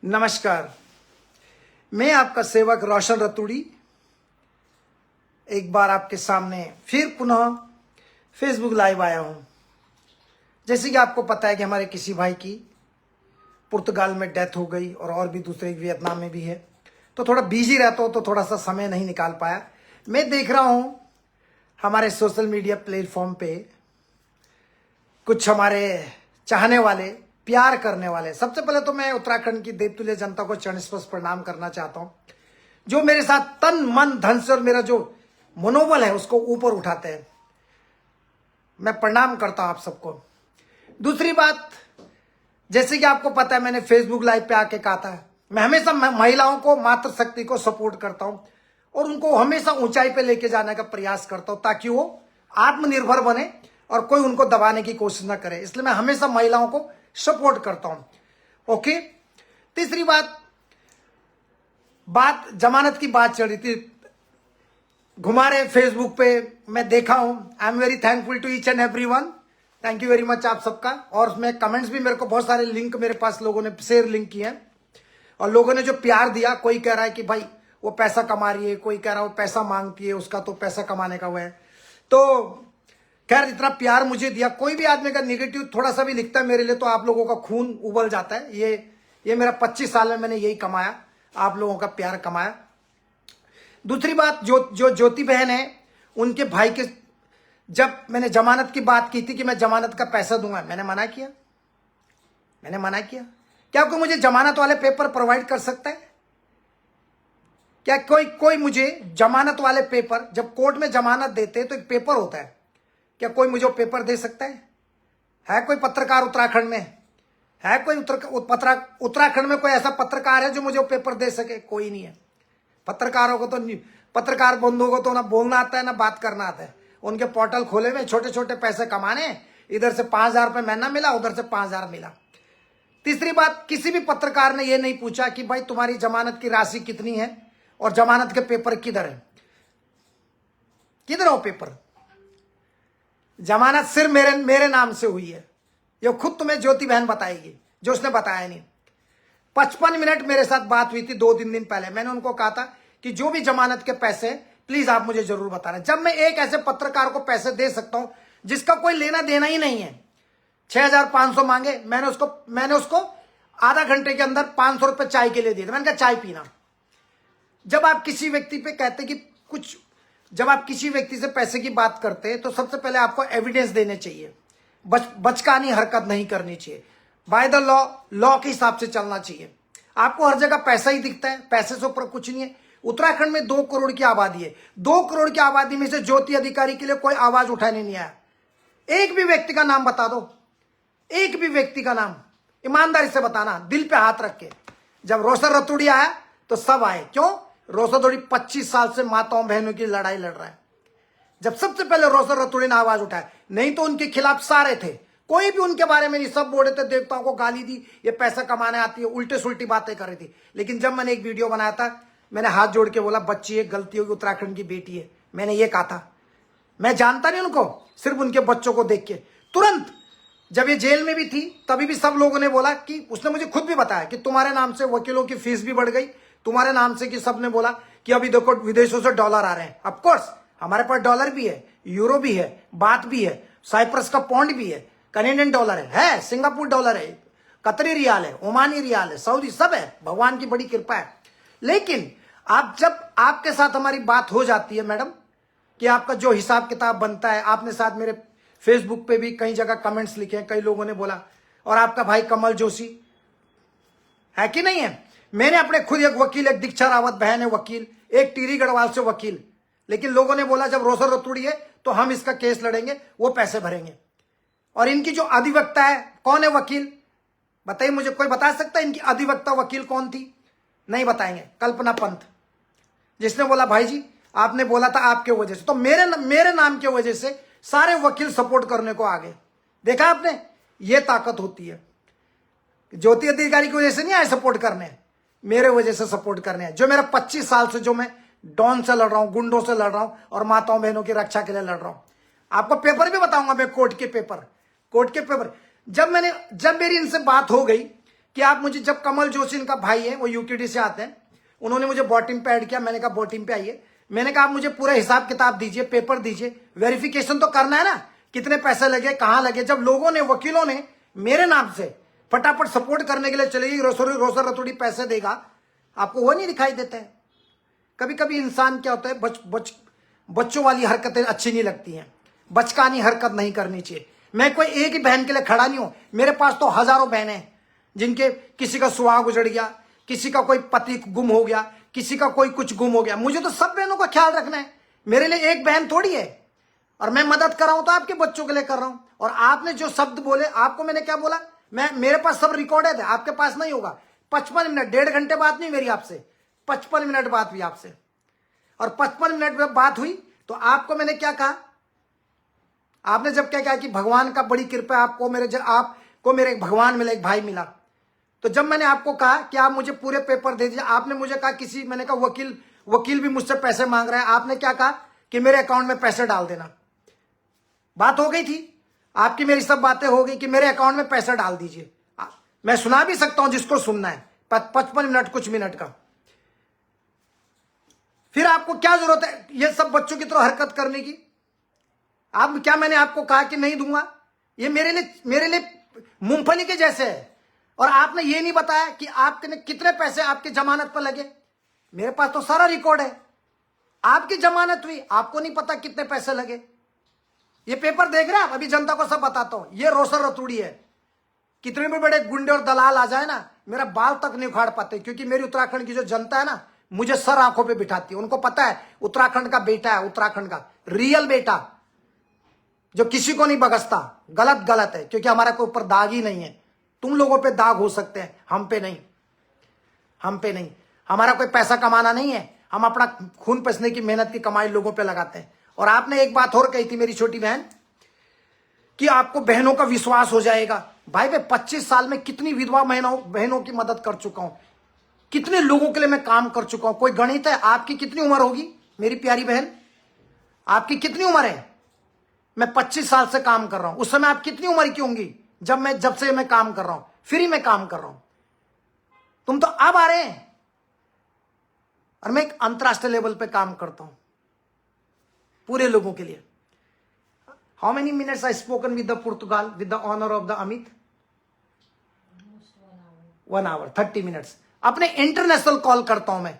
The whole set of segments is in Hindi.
नमस्कार, मैं आपका सेवक रोशन रतूड़ी एक बार आपके सामने फिर पुनः फेसबुक लाइव आया हूं। जैसे कि आपको पता है कि हमारे किसी भाई की पुर्तगाल में डेथ हो गई और भी दूसरे वियतनाम में भी है, तो थोड़ा बिजी रहता हूं तो थोड़ा सा समय नहीं निकाल पाया। मैं देख रहा हूं हमारे सोशल मीडिया प्लेटफॉर्म पे कुछ हमारे चाहने वाले, प्यार करने वाले। सबसे पहले तो मैं उत्तराखंड की देवतुल्य जनता को चरण स्पर्श प्रणाम करना चाहता हूं, जो मेरे साथ तन मन धन से और मेरा जो मनोबल है उसको ऊपर उठाते हैं। मैं प्रणाम करता हूं आप सबको। दूसरी बात, जैसे कि आपको पता है मैंने फेसबुक लाइव पे आके कहा था, मैं हमेशा महिलाओं को, मातृशक्ति को सपोर्ट करता हूं और उनको हमेशा ऊंचाई पे लेके जाने का प्रयास करता हूं ताकि वो आत्मनिर्भर बने और कोई उनको दबाने की कोशिश ना करे। इसलिए मैं हमेशा महिलाओं को सपोर्ट करता हूं। ओके। तीसरी बात जमानत की बात चल रही थी, घुमा रहे फेसबुक पे, मैं देखा हूं। I am very thankful to each and everyone. Thank you very much आप सबका। और उसमें कमेंट्स भी मेरे को बहुत सारे लिंक मेरे पास लोगों ने शेयर लिंक किए हैं और लोगों ने जो प्यार दिया, कोई कह रहा है कि भाई वो पैसा कमा रही है, कोई कह रहा है वो पैसा मांगती है, उसका तो पैसा कमाने का वो है। तो खैर इतना प्यार मुझे दिया, कोई भी आदमी का नेगेटिव थोड़ा सा भी लिखता है मेरे लिए तो आप लोगों का खून उबल जाता है। ये मेरा 25 साल में मैंने यही कमाया, आप लोगों का प्यार कमाया। दूसरी बात, जो ज्योति बहन है, उनके भाई के, जब मैंने जमानत की बात की थी कि मैं जमानत का पैसा दूंगा, मैंने मना किया। क्या कोई मुझे जमानत वाले पेपर प्रोवाइड कर सकता है? क्या कोई मुझे जमानत वाले पेपर, जब कोर्ट में जमानत देते हैं तो एक पेपर होता है, क्या कोई मुझे वो पेपर दे सकता है? है कोई पत्रकार उत्तराखंड में? है कोई उत्तराखंड में कोई ऐसा पत्रकार है जो मुझे वो पेपर दे सके? कोई नहीं है। पत्रकारों को तो, पत्रकार बंधुओं को तो ना बोलना आता है ना बात करना आता है। उनके पोर्टल खोले हुए, छोटे छोटे पैसे कमाने, इधर से 5,000 रुपये महीना मिला, उधर से 5,000 मिला। तीसरी बात, किसी भी पत्रकार ने यह नहीं पूछा कि भाई तुम्हारी जमानत की राशि कितनी है और जमानत के पेपर किधर है, किधर है वो पेपर? जमानत सिर्फ मेरे नाम से हुई है। ये खुद तुम्हें ज्योति बहन बताएगी, जो उसने बताया नहीं। 55 मिनट मेरे साथ बात हुई थी 2-3 दिन पहले। मैंने उनको कहा था कि जो भी जमानत के पैसे प्लीज आप मुझे जरूर बताना। जब मैं एक ऐसे पत्रकार को पैसे दे सकता हूं जिसका कोई लेना देना ही नहीं है, 6,500 मांगे, मैंने उसको आधा घंटे के अंदर 500 रुपये चाय के लिए दिए थे। मैंने कहा चाय पीना। जब आप किसी व्यक्ति पे कहते कि जब आप किसी व्यक्ति से पैसे की बात करते हैं तो सबसे पहले आपको एविडेंस देने चाहिए। बचकानी हरकत नहीं करनी चाहिए। बाय द लॉ के हिसाब से चलना चाहिए। आपको हर जगह पैसा ही दिखता है, पैसे से ऊपर कुछ नहीं है। उत्तराखंड में 2 करोड़ की आबादी है। 2 करोड़ की आबादी में से ज्योति अधिकारी के लिए कोई आवाज उठाने नहीं आया। एक भी व्यक्ति का नाम बता दो, एक भी व्यक्ति का नाम ईमानदारी से बताना, दिल पे हाथ रख के। जब रोशन रतूड़ी आया तो सब आए। क्यों? रोशन रतूड़ी 25 साल से माताओं बहनों की लड़ाई लड़ रहा है। जब सबसे पहले रोशन रतूड़ी ने आवाज उठाया, नहीं तो उनके खिलाफ सारे थे। कोई भी उनके बारे में नहीं, सब बोल रहे थे, देवताओं को गाली दी, ये पैसा कमाने आती है, उल्टे सुल्टी बातें कर रही थी। लेकिन जब मैंने एक वीडियो बनाया था, मैंने हाथ जोड़ के बोला बच्ची है, गलती होगी, उत्तराखंड की बेटी है, मैंने ये कहा था। मैं जानता नहीं उनको, सिर्फ उनके बच्चों को देख के। तुरंत जब ये जेल में भी थी तभी भी सब लोगों ने बोला कि, उसने मुझे खुद भी बताया कि तुम्हारे नाम से वकीलों की फीस भी बढ़ गई, तुम्हारे नाम से, कि सबने बोला कि अभी देखो विदेशों से डॉलर आ रहे हैं। ऑफकोर्स हमारे पास डॉलर भी है, यूरो भी है, बात भी है, साइप्रस का पौंड भी है, कैनेडियन डॉलर है, सिंगापुर डॉलर है, कतरी रियाल है, ओमानी रियाल है, सऊदी, सब है। भगवान की बड़ी कृपा है। लेकिन जब आपके साथ हमारी बात हो जाती है मैडम, कि आपका जो हिसाब किताब बनता है, आपने साथ मेरे फेसबुक पे भी कई जगह कमेंट्स लिखे हैं, कई लोगों ने बोला, और आपका भाई कमल जोशी है कि नहीं है। मैंने अपने खुद एक वकील, एक दीक्षा रावत बहन है वकील, एक टिहरी गढ़वाल से वकील, लेकिन लोगों ने बोला जब रोशन रतूड़ी है तो हम इसका केस लड़ेंगे, वो पैसे भरेंगे। और इनकी जो अधिवक्ता है, कौन है वकील बताइए मुझे, कोई बता सकता है इनकी अधिवक्ता वकील कौन थी? नहीं बताएंगे। कल्पना पंत, जिसने बोला भाई जी आपने बोला था आपके वजह से, तो मेरे नाम के वजह से सारे वकील सपोर्ट करने को आ गए। देखा आपने, ये ताकत होती है। ज्योति अधिकारी की वजह से नहीं आए सपोर्ट करने, मेरे वजह से सपोर्ट करने हैं। जो मेरा 25 साल से जो मैं डॉन से लड़ रहा हूं, गुंडों से लड़ रहा हूं और माताओं बहनों की रक्षा के लिए लड़ रहा हूं। आपको पेपर भी बताऊंगा मैं, कोर्ट के पेपर। जब मेरी इनसे बात हो गई कि आप मुझे, जब कमल जोशी इनका भाई है, वो यूकेडी से आते हैं, उन्होंने मुझे बॉटिंग पे ऐड किया, मैंने कहा बॉटिंग पे आइए, मैंने कहा आप मुझे पूरा हिसाब किताब दीजिए, पेपर दीजिए, वेरिफिकेशन तो करना है ना, कितने पैसे लगे, कहां लगे। जब लोगों ने, वकीलों ने मेरे नाम से फटाफट सपोर्ट करने के लिए चले गई, रोसर रतूड़ी पैसे देगा, आपको वो नहीं दिखाई देता है। कभी कभी इंसान क्या होता है, बच्चों वाली हरकतें अच्छी नहीं लगती हैं, बचकानी हरकत नहीं करनी चाहिए। मैं कोई एक ही बहन के लिए खड़ा नहीं हूं, मेरे पास तो हजारों बहनें हैं जिनके किसी का सुहाग उजड़ गया, किसी का कोई पति गुम हो गया, किसी का कोई कुछ गुम हो गया। मुझे तो सब बहनों का ख्याल रखना है, मेरे लिए एक बहन थोड़ी है। और मैं मदद कर रहा हूं तो आपके बच्चों के लिए कर रहा हूं। और आपने जो शब्द बोले, आपको मैंने क्या बोला, मेरे पास सब रिकॉर्डेड है, आपके पास नहीं होगा। 55 मिनट, 1.5 घंटे बात नहीं मेरी आपसे, 55 मिनट बात हुई आपसे। और 55 मिनट में बात हुई तो आपको मैंने क्या कहा, आपने जब क्या कहा कि भगवान का बड़ी कृपा, आपको मेरे भगवान मिला, एक भाई मिला। तो जब मैंने आपको कहा कि आप मुझे पूरे पेपर दे दीजिए, आपने मुझे कहा मैंने कहा वकील भी मुझसे पैसे मांग रहा है, आपने क्या कहा कि मेरे अकाउंट में पैसे डाल देना। बात हो गई थी आपकी, मेरी सब बातें हो गई कि मेरे अकाउंट में पैसा डाल दीजिए। मैं सुना भी सकता हूं जिसको सुनना है, 55 मिनट कुछ मिनट का। फिर आपको क्या जरूरत है ये सब बच्चों की तरह हरकत करने की? आप क्या, मैंने आपको कहा कि नहीं दूंगा? ये मेरे लिए मूंगफली के जैसे है। और आपने ये नहीं बताया कि आपके कितने पैसे आपकी जमानत पर लगे। मेरे पास तो सारा रिकॉर्ड है, आपकी जमानत हुई, आपको नहीं पता कितने पैसे लगे। ये पेपर देख रहे हैं आप, अभी जनता को सब बताता हूं। ये रोसर रतूड़ी है, कितने भी बड़े गुंडे और दलाल आ जाए ना, मेरा बाल तक नहीं उखाड़ पाते, क्योंकि मेरी उत्तराखंड की जो जनता है ना, मुझे सर आंखों पे बिठाती है। उनको पता है उत्तराखंड का बेटा है, उत्तराखंड का रियल बेटा, जो किसी को नहीं बगसता। गलत है, क्योंकि हमारा कोई ऊपर दाग ही नहीं है। तुम लोगों पे दाग हो सकते हैं, हम पे नहीं, हम पे नहीं। हमारा कोई पैसा कमाना नहीं है, हम अपना खून पसीने की मेहनत की कमाई लोगों पे लगाते हैं। और आपने एक बात और कही थी मेरी छोटी बहन, कि आपको बहनों का विश्वास हो जाएगा। भाई मैं 25 साल में कितनी विधवा बहनों की मदद कर चुका हूं, कितने लोगों के लिए मैं काम कर चुका हूं। कोई गणित है? आपकी कितनी उम्र होगी मेरी प्यारी बहन, आपकी कितनी उम्र है? मैं 25 साल से काम कर रहा हूं, उस समय आप कितनी उम्र की होंगी जब से मैं काम कर रहा हूं, फ्री में काम कर रहा हूं। तुम तो अब आ रहे हैं, और मैं एक अंतरराष्ट्रीय लेवल पे काम करता हूं पूरे लोगों के लिए। How many minutes I spoken with the Portugal with the honour of the Amit? 1 hour 30 minutes. अपने इंटरनेशनल कॉल करता हूं, मैं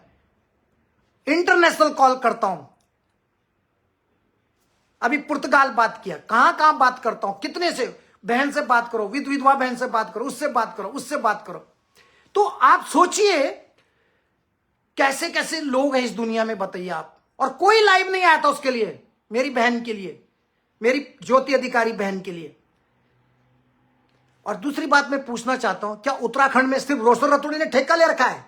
इंटरनेशनल कॉल करता हूं। अभी पुर्तगाल बात किया, कहां बात करता हूं, कितने से बहन से बात करो, विधवा बहन से बात करो, उससे बात करो, उससे बात करो। तो आप सोचिए कैसे कैसे लोग हैं इस दुनिया में, बताइए आप। और कोई लाइव नहीं आया था उसके लिए, मेरी बहन के लिए, मेरी ज्योति अधिकारी बहन के लिए। और दूसरी बात मैं पूछना चाहता हूं, क्या उत्तराखंड में सिर्फ रोसर रतूड़ी ने ठेका ले रखा है?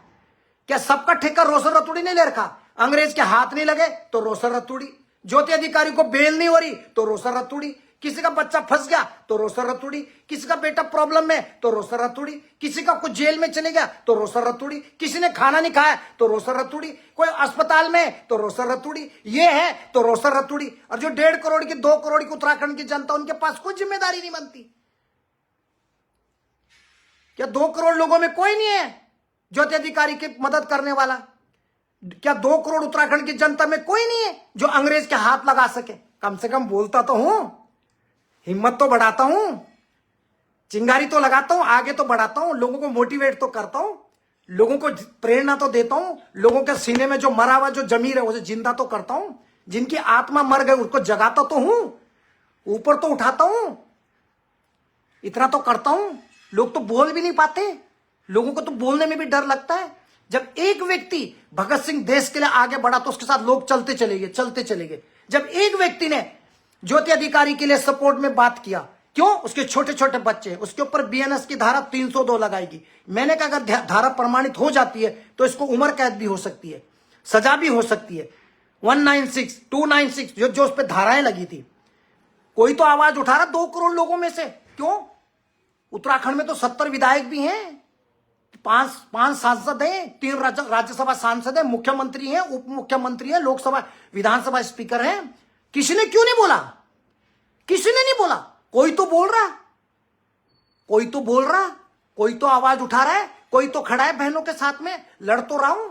क्या सबका ठेका रोसर रतूड़ी ने ले रखा? अंग्रेज के हाथ नहीं लगे तो रोसर रतूड़ी, ज्योति अधिकारी को बेल नहीं हो रही तो रोसर रतूड़ी, किसी का बच्चा फंस गया तो रोसर रतूड़ी, किसी का बेटा प्रॉब्लम में तो रोसर रतूड़ी, किसी का कुछ जेल में चले गया तो रोसर रतूड़ी, किसी ने खाना नहीं खाया तो रोसर रतूड़ी, कोई अस्पताल में तो रोसर रतूड़ी, ये है तो रोसर रतूड़ी। और जो 1.5 करोड़ की 2 करोड़ की उत्तराखंड की जनता, उनके पास कोई जिम्मेदारी नहीं बनती। क्या 2 करोड़ लोगों में कोई नहीं है ज्योति अधिकारी की मदद करने वाला? क्या 2 करोड़ उत्तराखंड की जनता में कोई नहीं है जो अंग्रेज के हाथ लगा सके? कम से कम बोलता तो हूं, हिम्मत तो बढ़ाता हूं, चिंगारी तो लगाता हूं, आगे तो बढ़ाता हूं, लोगों को मोटिवेट तो करता हूं, लोगों को प्रेरणा तो देता हूं, लोगों के सीने में जो मरा हुआ जो जमीर है उसे जिंदा तो करता हूं, जिनकी आत्मा मर गई उसको जगाता तो हूं, ऊपर तो उठाता हूं, इतना तो करता हूं। लोग तो बोल भी नहीं पाते, लोगों को तो बोलने में भी डर लगता है। जब एक व्यक्ति भगत सिंह देश के लिए आगे बढ़ा तो उसके साथ लोग चलते चले गए। जब एक व्यक्ति ने ज्योति अधिकारी के लिए सपोर्ट में बात किया, क्यों? उसके छोटे छोटे बच्चे, उसके ऊपर बीएनएस की धारा 302 लगाएगी। मैंने कहा अगर धारा प्रमाणित हो जाती है तो इसको उम्र कैद भी हो सकती है, सजा भी हो सकती है। 196, 296 जो उस पर धाराएं लगी थी, कोई तो आवाज उठा रहा 2 करोड़ लोगों में से। क्यों? उत्तराखंड में तो 70 विधायक भी हैं, 5 सांसद हैं, 3 राज्यसभा सांसद हैं, मुख्यमंत्री हैं, उप मुख्यमंत्री हैं, लोकसभा विधानसभा स्पीकर हैं। किसी ने क्यों नहीं बोला? किसी ने नहीं बोला। कोई तो बोल रहा, कोई तो आवाज उठा रहा है, कोई तो खड़ा है बहनों के साथ में। लड़ तो रहा हूं,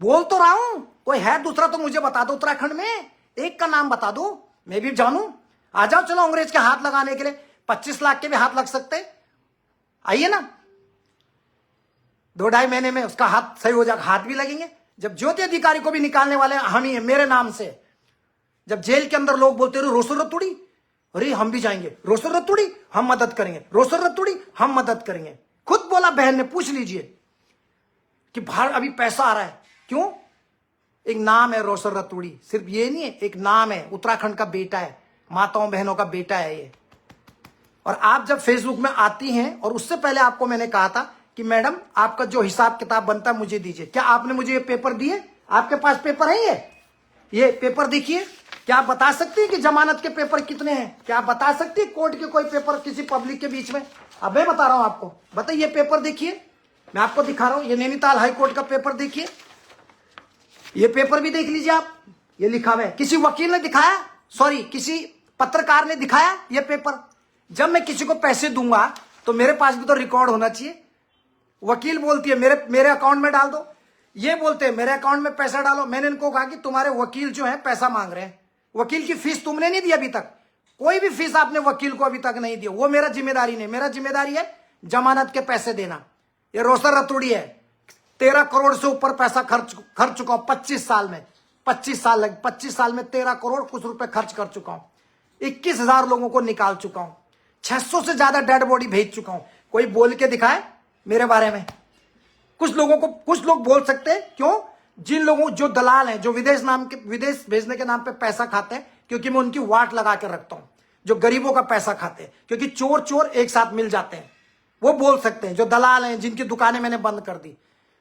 बोल तो रहा हूं। कोई है दूसरा तो मुझे बता दो, उत्तराखंड में एक का नाम बता दो, मैं भी जानूं। आ जाओ, चलो अंग्रेज के हाथ लगाने के लिए 25 लाख के भी हाथ लग सकते, आइए ना। 2-2.5 महीने में उसका हाथ सही हो जाएगा, हाथ भी लगेंगे। जब ज्योति अधिकारी को भी निकालने वाले हम ही है, मेरे नाम से। जब जेल के अंदर लोग बोलते रहे रोसर रतुड़ी, अरे हम भी जाएंगे, रोसर रतुड़ी हम मदद करेंगे, रोसर रतुड़ी हम मदद करेंगे। खुद बोला बहन ने, पूछ लीजिए कि बाहर अभी पैसा आ रहा है क्यों। एक नाम है रोसर रतुड़ी, सिर्फ ये नहीं है, एक नाम है, उत्तराखंड का बेटा है, माताओं बहनों का बेटा है ये। और आप जब फेसबुक में आती हैं, और उससे पहले आपको मैंने कहा था कि मैडम आपका जो हिसाब किताब बनता है मुझे दीजिए। क्या आपने मुझे ये पेपर दिए? आपके पास पेपर है? ये पेपर देखिए। क्या आप बता सकती है कि जमानत के पेपर कितने हैं? क्या आप बता सकती है कोर्ट के कोई पेपर किसी पब्लिक के बीच में? अब मैं बता रहा हूं आपको, बताइए। ये पेपर देखिए, मैं आपको दिखा रहा हूं, ये नैनीताल हाईकोर्ट का पेपर देखिए। ये पेपर भी देख लीजिए आप, ये लिखा हुआ है। किसी वकील ने दिखाया, सॉरी किसी पत्रकार ने दिखाया ये पेपर? जब मैं किसी को पैसे दूंगा तो मेरे पास भी तो रिकॉर्ड होना चाहिए। वकील बोलती है मेरे अकाउंट में डाल दो, ये बोलते हैं मेरे अकाउंट में पैसा डालो। मैंने इनको कहा कि तुम्हारे वकील जो है पैसा मांग रहे हैं, वकील की फीस तुमने नहीं दी अभी तक, कोई भी फीस आपने वकील को अभी तक नहीं दी। वो मेरा जिम्मेदारी नहीं, मेरा जिम्मेदारी है जमानत के पैसे देना। ये रोसर रतुड़ी है, 13 करोड़ से ऊपर पैसा खर्च चुका हूं 25 साल में। 25 साल में 13 करोड़ कुछ रुपए खर्च कर चुका हूं। 21,000 लोगों को निकाल चुका हूं, 600 से ज्यादा डेड बॉडी भेज चुका हूं। कोई बोल के दिखाए मेरे बारे में? कुछ लोग बोल सकते हैं, क्यों? जिन लोगों, जो दलाल हैं, जो विदेश भेजने के नाम पे पैसा खाते हैं, क्योंकि मैं उनकी वाट लगा के रखता हूं। जो गरीबों का पैसा खाते हैं, क्योंकि चोर एक साथ मिल जाते हैं, वो बोल सकते हैं। जो दलाल हैं, जिनकी दुकानें मैंने बंद कर दी।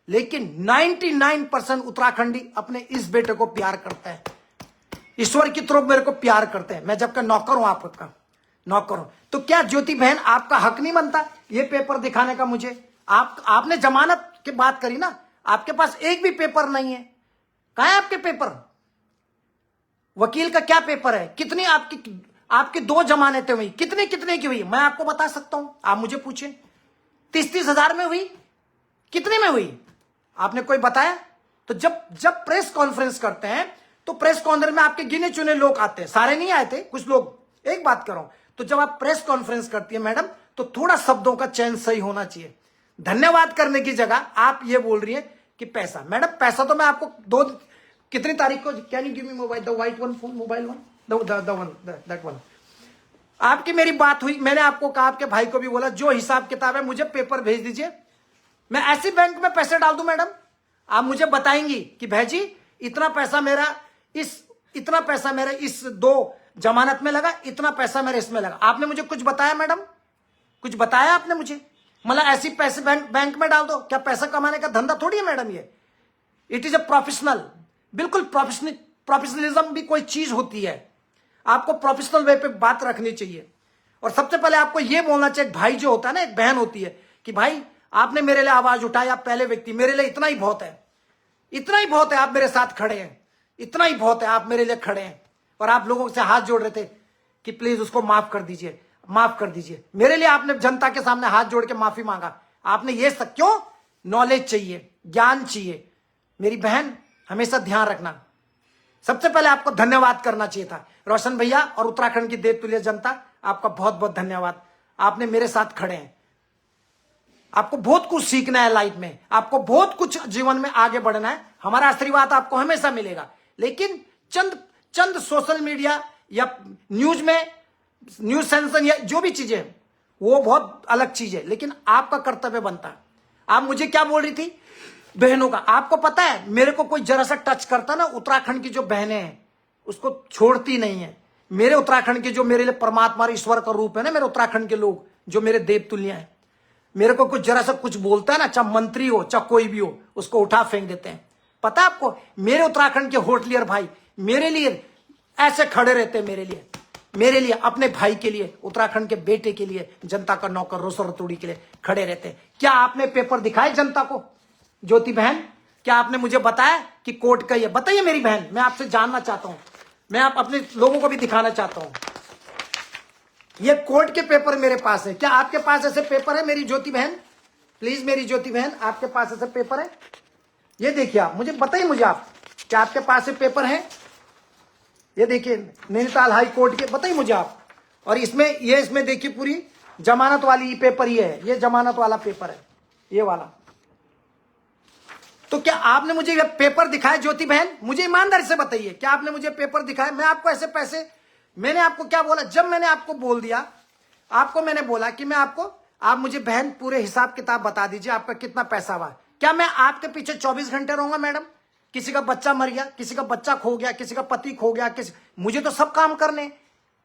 लेकिन 99% उत्तराखंडी अपने इस बेटे को प्यार करते हैं, ईश्वर की तरफ मेरे को प्यार करते हैं। मैं जब का नौकर हूं, आपका नौकर हूं। तो क्या ज्योति बहन आपका हक नहीं बनता ये पेपर दिखाने का मुझे? आपने जमानत की बात करी ना, आपके पास एक भी पेपर नहीं है। कहां है आपके पेपर? वकील का क्या पेपर है? कितनी आपकी 2 जमानतें हुई, कितने की हुई? मैं आपको बता सकता हूं, आप मुझे पूछे। 30 हजार में हुई, कितने में हुई? आपने कोई बताया? तो जब प्रेस कॉन्फ्रेंस करते हैं तो प्रेस कॉन्फ्रेंस में आपके गिने चुने लोग आते हैं, सारे नहीं आए थे, कुछ लोग। एक बात कर रहा हूं, तो जब आप प्रेस कॉन्फ्रेंस करती है मैडम, तो थोड़ा शब्दों का चयन सही होना चाहिए। धन्यवाद करने की जगह आप ये बोल रही है कि पैसा। मैडम पैसा तो मैं आपको कितनी तारीख को, can you give me mobile, the white one phone, mobile one, that one. आपकी मेरी बात हुई, मैंने आपको कहा, आपके भाई को भी बोला, जो हिसाब किताब है मुझे पेपर भेज दीजिए। मैं ऐसी बैंक में पैसे डाल दूं मैडम, आप मुझे बताएंगी कि भाई इतना पैसा मेरा इस 2 जमानत में लगा, इतना पैसा मेरा इसमें लगा। आपने मुझे कुछ बताया मैडम? कुछ बताया आपने मुझे? मतलब ऐसी पैसे बैंक में डाल दो? क्या पैसा कमाने का धंधा थोड़ी है मैडम ये। इट इज अ प्रोफेशनल, बिल्कुल प्रोफेशनलिज्म भी कोई चीज होती है। आपको प्रोफेशनल वे पे बात रखनी चाहिए। और सबसे पहले आपको यह बोलना चाहिए, भाई जो होता है ना, एक बहन होती है, कि भाई आपने मेरे लिए आवाज उठाई, आप पहले व्यक्ति, मेरे लिए इतना ही बहुत है, इतना ही बहुत है आप मेरे साथ खड़े हैं, इतना ही बहुत है आप मेरे लिए खड़े हैं। और आप लोगों से हाथ जोड़ रहे थे कि प्लीज उसको माफ कर दीजिए, माफ कर दीजिए। मेरे लिए आपने जनता के सामने हाथ जोड़ के माफी मांगा। आपने ये सब क्यों? नॉलेज चाहिए, ज्ञान चाहिए। मेरी बहन हमेशा ध्यान रखना, सबसे पहले आपको धन्यवाद करना चाहिए था रोशन भैया और उत्तराखंड की देवतुल्य जनता, आपका बहुत बहुत धन्यवाद। आपने मेरे साथ खड़े हैं। आपको बहुत कुछ सीखना है लाइफ में, आपको बहुत कुछ जीवन में आगे बढ़ना है। हमारा आशीर्वाद आपको हमेशा मिलेगा। लेकिन चंद सोशल मीडिया या न्यूज में, न्यूज सेंसर या जो भी चीजें, वो बहुत अलग चीज है। लेकिन आपका कर्तव्य बनता है। आप मुझे क्या बोल रही थी? बहनों का। आपको पता है, मेरे को कोई जरा सा टच करता ना, उत्तराखंड की जो बहनें हैं उसको छोड़ती नहीं है। मेरे उत्तराखंड के जो मेरे लिए परमात्मा और ईश्वर का रूप है ना, मेरे उत्तराखंड के लोग जो मेरे देवतुल्य हैं, मेरे को कुछ जरा सा कुछ बोलता है ना, चाहे मंत्री हो चाहे कोई भी हो, उसको उठा फेंक देते हैं। पता है आपको, मेरे उत्तराखंड के होटलियर भाई मेरे लिए ऐसे खड़े रहते हैं, मेरे लिए, अपने भाई के लिए, उत्तराखंड के बेटे के लिए, जनता का नौकर रोसर रतुड़ी के लिए खड़े रहते हैं। क्या आपने पेपर दिखाए जनता को? ज्योति बहन, क्या आपने मुझे बताया कि कोर्ट का ये? बताइए मेरी बहन, मैं आपसे जानना चाहता हूं, मैं आप अपने लोगों को भी दिखाना चाहता हूं। ये कोर्ट के पेपर मेरे पास है। क्या आपके पास ऐसे पेपर है मेरी ज्योति बहन? प्लीज मेरी ज्योति बहन, आपके पास ऐसे पेपर है? ये देखिए, आप मुझे बताइए, मुझे आप, क्या आपके पास ये पेपर है? ये देखिए नैनीताल हाई कोर्ट के, बताइए मुझे आप। और इसमें देखिए पूरी जमानत वाली पेपर ये है, ये जमानत वाला पेपर है, ये वाला। तो क्या आपने मुझे ये पेपर दिखाया ज्योति बहन? मुझे ईमानदारी से बताइए, क्या आपने मुझे पेपर दिखाया? मैं आपको ऐसे पैसे, मैंने आपको क्या बोला? जब मैंने आपको बोल दिया, आपको मैंने बोला कि मैं आपको, आप मुझे बहन पूरे हिसाब किताब बता दीजिए आपका कितना पैसा हुआ। क्या मैं आपके पीछे 24 घंटे रहूंगा मैडम? किसी का बच्चा मर गया, किसी का बच्चा खो गया, किसी का पति खो गया, मुझे तो सब काम करने।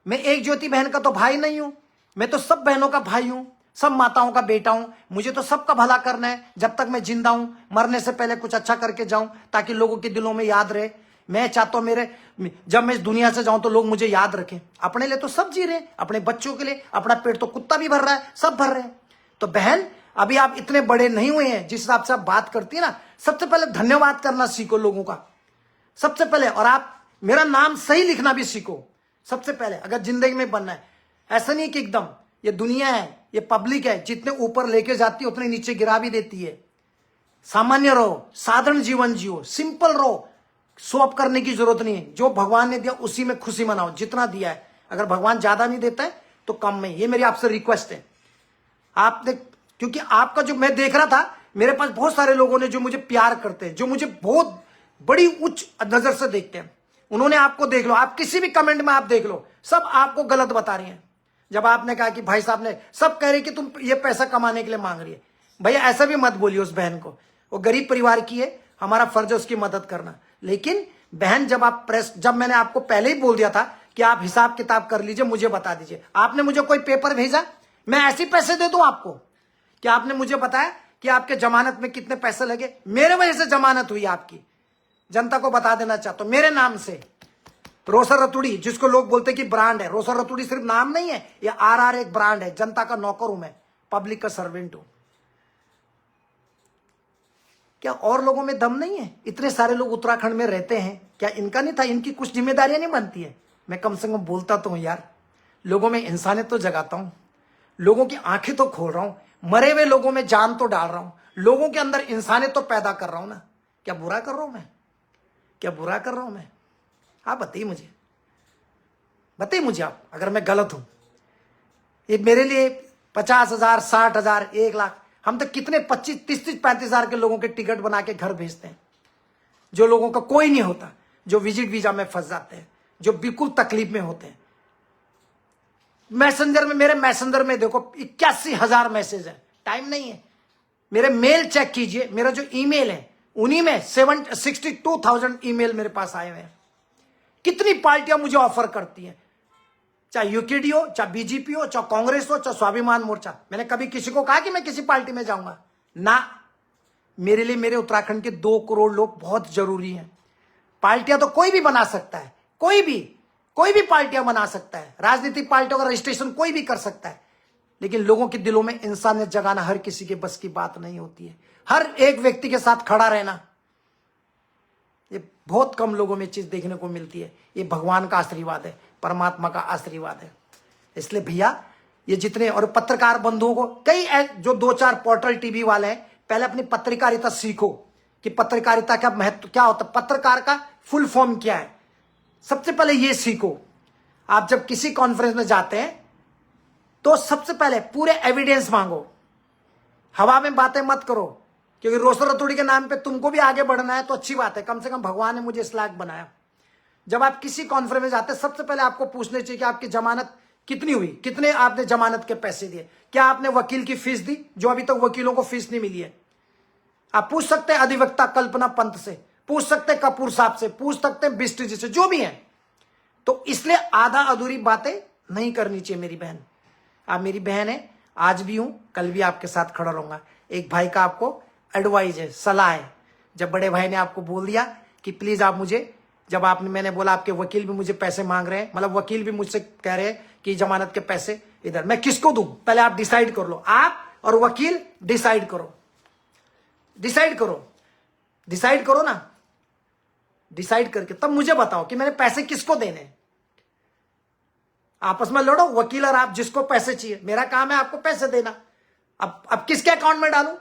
मैं एक ज्योति बहन का तो भाई नहीं हूं, मैं तो सब बहनों का भाई हूं, सब माताओं का बेटा हूं। मुझे तो सबका भला करना है जब तक मैं जिंदा हूं। मरने से पहले कुछ अच्छा करके जाऊं ताकि लोगों के दिलों में याद रहे। मैं चाहता हूं जब मैं इस दुनिया से जाऊं तो लोग मुझे याद रखें। अपने लिए तो सब जी रहे हैं, अपने बच्चों के लिए, अपना पेट तो कुत्ता भी भर रहा है, सब भर रहे हैं। तो बहन, अभी आप इतने बड़े नहीं हुए हैं जिस हिसाब से आप बात करती है ना। सबसे पहले धन्यवाद करना सीखो लोगों का, सबसे पहले। और आप मेरा नाम सही लिखना भी सीखो सबसे पहले, अगर जिंदगी में बनना है। ऐसा नहीं कि एकदम, ये दुनिया है, ये पब्लिक है, जितने ऊपर लेके जाती है उतने नीचे गिरा भी देती है। सामान्य रहो, साधारण जीवन जियो, सिंपल रहो, शो अप करने की जरूरत नहीं है। जो भगवान ने दिया उसी में खुशी मनाओ, जितना दिया है। अगर भगवान ज्यादा नहीं देता है तो कम में। ये मेरी आपसे रिक्वेस्ट है। आपने, क्योंकि आपका जो मैं देख रहा था, मेरे पास बहुत सारे लोगों ने जो मुझे प्यार करते हैं, जो मुझे बहुत बड़ी उच्च नजर से देखते हैं, उन्होंने आपको देख लो, आप किसी भी कमेंट में आप देख लो, सब आपको गलत बता रही हैं। जब आपने कहा कि भाई साहब ने, सब कह रहे कि तुम ये पैसा कमाने के लिए मांग रही है। भैया ऐसा भी मत बोलिए उस बहन को, वो गरीब परिवार की है, हमारा फर्ज है उसकी मदद करना। लेकिन बहन, जब मैंने आपको पहले ही बोल दिया था कि आप हिसाब किताब कर लीजिए, मुझे बता दीजिए। आपने मुझे कोई पेपर भेजा, मैं ऐसे पैसे दे दूं आपको? क्या आपने मुझे बताया कि आपके जमानत में कितने पैसे लगे? मेरे वजह से जमानत हुई आपकी, जनता को बता देना चाहता हूं। मेरे नाम से रोसर रतुड़ी, जिसको लोग बोलते कि ब्रांड है, रोसर रतुड़ी सिर्फ नाम नहीं है, ये आरआर एक ब्रांड है। जनता का नौकर हूं मैं, पब्लिक का सर्वेंट हूं। क्या और लोगों में दम नहीं है? इतने सारे लोग उत्तराखंड में रहते हैं, क्या इनका नहीं था? इनकी कुछ जिम्मेदारियां नहीं बनती है? मैं कम से कम बोलता तो हूं यार, लोगों में इंसानियत तो जगाता हूं, लोगों की आंखें तो खोल रहा हूं, मरे हुए लोगों में जान तो डाल रहा हूं, लोगों के अंदर इंसानियत तो पैदा कर रहा हूं ना। क्या बुरा कर रहा हूं मैं? क्या बुरा कर रहा हूं मैं? आप बताइए मुझे आप, अगर मैं गलत हूं। ये मेरे लिए 50,000, 60,000, 1,00,000, हम तो कितने 25, 30, 35,000 के लोगों के टिकट बना के घर भेजते हैं, जो लोगों का कोई नहीं होता, जो विजिट वीजा में फंस जाते हैं, जो बिल्कुल तकलीफ में होते हैं। मैसेंजर में, मेरे मैसेंजर में देखो 81,000 मैसेज है, टाइम नहीं है। मेरे मेल चेक कीजिए, मेरा जो ईमेल है उन्हीं में 62,000 ईमेल मेरे पास आए हुए हैं। कितनी पार्टियां मुझे ऑफर करती हैं, चाहे यूकेडी हो, चाहे बीजेपी हो, चाहे कांग्रेस हो, चाहे स्वाभिमान मोर्चा। मैंने कभी किसी को कहा कि मैं किसी पार्टी में जाऊंगा ना। मेरे लिए मेरे उत्तराखंड के 2 करोड़ लोग बहुत जरूरी हैं। पार्टियां तो कोई भी बना सकता है, कोई भी पार्टियां बना सकता है, राजनीतिक पार्टियों का रजिस्ट्रेशन कोई भी कर सकता है, लेकिन लोगों के दिलों में इंसानियत जगाना हर किसी के बस की बात नहीं होती है। हर एक व्यक्ति के साथ खड़ा रहना, ये बहुत कम लोगों में चीज देखने को मिलती है। ये भगवान का आशीर्वाद है, परमात्मा का आशीर्वाद है। इसलिए भैया, ये जितने और पत्रकार बंधुओं को, कई जो 2-4 पोर्टल टीवी वाले हैं, पहले अपनी पत्रकारिता सीखो कि पत्रकारिता का महत्व क्या होता है, पत्रकार का फुल फॉर्म क्या है। सबसे पहले ये सीखो। आप जब किसी कॉन्फ्रेंस में जाते हैं तो सबसे पहले पूरे एविडेंस मांगो, हवा में बातें मत करो। क्योंकि रोसर रतुड़ी के नाम पे तुमको भी आगे बढ़ना है तो अच्छी बात है, कम से कम भगवान ने मुझे इस लायक बनाया। जब आप किसी कॉन्फ्रेंस में जाते हैं, सबसे पहले आपको पूछना चाहिए कि आपकी जमानत कितनी हुई, कितने आपने जमानत के पैसे दिए, क्या आपने वकील की फीस दी, जो अभी तक वकीलों को फीस नहीं मिली है। आप पूछ सकते हैं अधिवक्ता कल्पना पंत से, पूछ सकते हैं कपूर साहब से, पूछ सकते हैं बिस्ट्री जी से, जो भी है। तो इसलिए आधा अधूरी बातें नहीं करनी चाहिए मेरी बहन। आप मेरी बहन है, आज भी हूं, कल भी आपके साथ खड़ा रहूंगा। एक भाई का आपको एडवाइस है, सलाह है। जब बड़े भाई ने आपको बोल दिया कि प्लीज आप मुझे, जब मैंने बोला आपके वकील भी मुझे पैसे मांग रहे हैं, मतलब वकील भी मुझसे कह रहे हैं कि जमानत के पैसे इधर, मैं किसको दूं? पहले आप डिसाइड कर लो, आप और वकील डिसाइड करो ना। डिसाइड करके तब मुझे बताओ कि मैंने पैसे किसको देने। आपस में लड़ो, वकील और आप, जिसको पैसे चाहिए। मेरा काम है आपको पैसे देना। अब किसके अकाउंट में डालूं?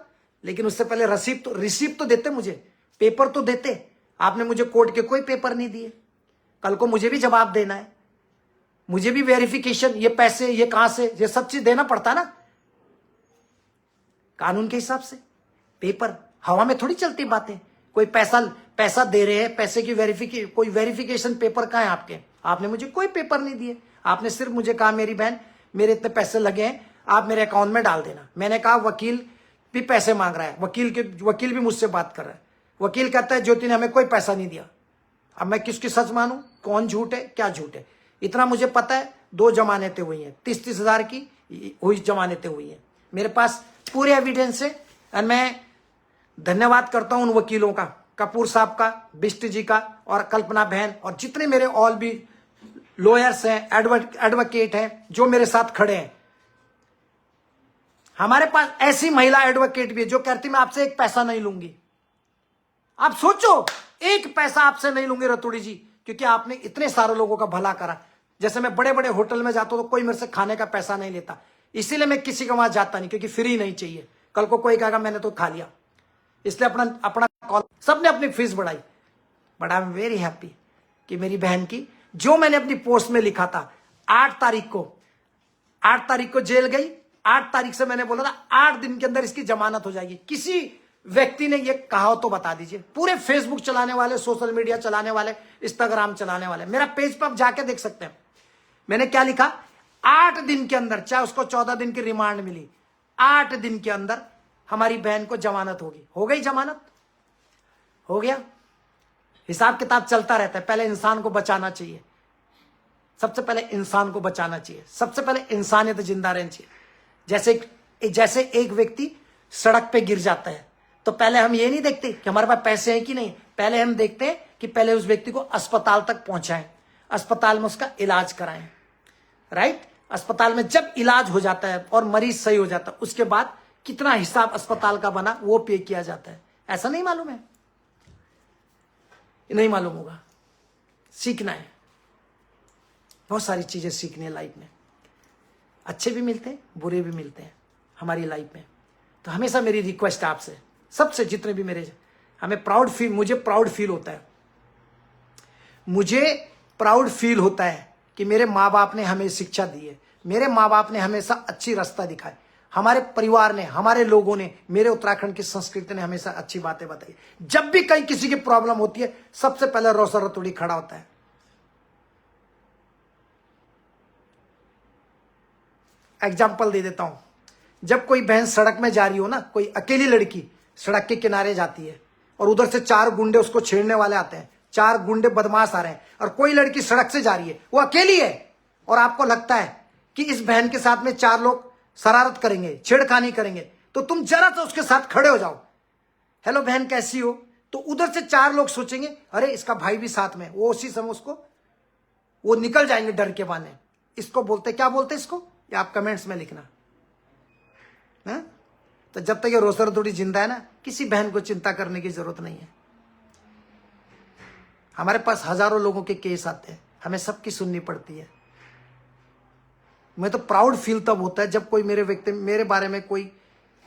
लेकिन उससे पहले रिसीप्ट तो देते, मुझे पेपर तो देते। आपने मुझे कोर्ट के कोई पेपर नहीं दिए। कल को मुझे भी जवाब देना है, मुझे भी वेरिफिकेशन, ये पैसे ये कहां से, ये सब चीज देना पड़ता ना कानून के हिसाब से। पेपर हवा में थोड़ी चलती बातें। कोई पैसा दे रहे हैं, पैसे की कोई वेरिफिकेशन पेपर कहां है आपके? आपने मुझे कोई पेपर नहीं दिए। आपने सिर्फ मुझे कहा मेरी बहन मेरे इतने पैसे लगे हैं, आप मेरे अकाउंट में डाल देना। मैंने कहा वकील भी पैसे मांग रहा है, वकील भी मुझसे बात कर रहा है। वकील कहता है ज्योति ने हमें कोई पैसा नहीं दिया। अब मैं किसकी सच मानूं, कौन झूठ है क्या झूठ है? इतना मुझे पता है, 2 जमानतें हुई हैं, 30-30 हजार की हुई जमानतें हुई हैं। मेरे पास पूरे एविडेंस है। और मैं धन्यवाद करता हूं उन वकीलों का, कपूर साहब का, बिष्ट जी का और कल्पना बहन और जितने मेरे ऑल भी लॉयर्स हैं, एडवोकेट हैं जो मेरे साथ खड़े हैं। हमारे पास ऐसी महिला एडवोकेट भी है जो कहती मैं आपसे एक पैसा नहीं लूंगी। आप सोचो, एक पैसा आपसे नहीं लूंगी रतुड़ी जी, क्योंकि आपने इतने सारे लोगों का भला करा। जैसे मैं बड़े बड़े होटल में जाता हूं तो कोई मेरे से खाने का पैसा नहीं लेता, इसीलिए मैं किसी के वहां जाता नहीं, क्योंकि फ्री नहीं चाहिए। कल को कोई कहेगा मैंने तो खा लिया, इसलिए अपना कॉल सबने अपनी फीस बढ़ाई। But I am very happy कि मेरी बहन की, जो मैंने अपनी पोस्ट में लिखा था 8 तारीख को जेल गई। 8 तारीख से मैंने बोला था 8 दिन के अंदर इसकी जमानत हो जाएगी। किसी व्यक्ति ने ये कहा हो तो बता दीजिए। पूरे फेसबुक चलाने वाले, सोशल मीडिया चलाने वाले, इंस्टाग्राम चलाने वाले, मेरा पेज पर आप जाके देख सकते हैं। मैंने क्या लिखा, 8 दिन के अंदर, चाहे उसको 14 दिन की रिमांड मिली, 8 दिन के अंदर हमारी बहन को जमानत होगी। हो गई जमानत, हो गया। हिसाब किताब चलता रहता है। पहले इंसान को बचाना चाहिए, सबसे पहले इंसान को बचाना चाहिए, सबसे पहले इंसानियत जिंदा रहनी चाहिए। जैसे एक व्यक्ति सड़क पे गिर जाता है तो पहले हम ये नहीं देखते कि हमारे पास पैसे हैं कि नहीं, पहले हम देखते हैं कि पहले उस व्यक्ति को अस्पताल तक पहुंचाएं, अस्पताल में उसका इलाज कराएं, राइट। अस्पताल में जब इलाज हो जाता है और मरीज सही हो जाता है, उसके बाद कितना हिसाब अस्पताल का बना वो पे किया जाता है। ऐसा नहीं मालूम है? नहीं मालूम होगा। सीखना है, बहुत सारी चीजें सीखनी है लाइफ में। अच्छे भी मिलते हैं, बुरे भी मिलते हैं हमारी लाइफ में। तो हमेशा मेरी रिक्वेस्ट है आपसे, सबसे, जितने भी मुझे प्राउड फील होता है, मुझे प्राउड फील होता है कि मेरे माँ बाप ने हमें शिक्षा दी है। मेरे माँ बाप ने हमेशा अच्छी रास्ता दिखाए, हमारे परिवार ने, हमारे लोगों ने, मेरे उत्तराखंड की संस्कृति ने हमेशा अच्छी बातें बताई। जब भी कहीं किसी की प्रॉब्लम होती है, सबसे पहले रोसर रतुड़ी खड़ा होता है। एग्जाम्पल दे देता हूं, जब कोई बहन सड़क में जा रही हो ना, कोई अकेली लड़की सड़क के किनारे जाती है और उधर से 4 गुंडे उसको छेड़ने वाले आते हैं, 4 गुंडे बदमाश आ रहे हैं, और कोई लड़की सड़क से जा रही है, वो अकेली है, और आपको लगता है कि इस बहन के साथ में 4 लोग शरारत करेंगे, छेड़खानी करेंगे, तो तुम जरा सा उसके साथ खड़े हो जाओ, हेलो बहन कैसी हो, तो उधर से 4 लोग सोचेंगे अरे इसका भाई भी साथ में, वो उसी समय उसको वो निकल जाएंगे डर के बहाने। इसको बोलते, क्या बोलते इसको, ये आप कमेंट्स में लिखना है? तो जब तक ये रोसर रतुड़ी जिंदा है ना, किसी बहन को चिंता करने की जरूरत नहीं है। हमारे पास हजारों लोगों के केस आते हैं, हमें सबकी सुननी पड़ती है। मैं तो प्राउड फील तब होता है जब कोई मेरे बारे में कोई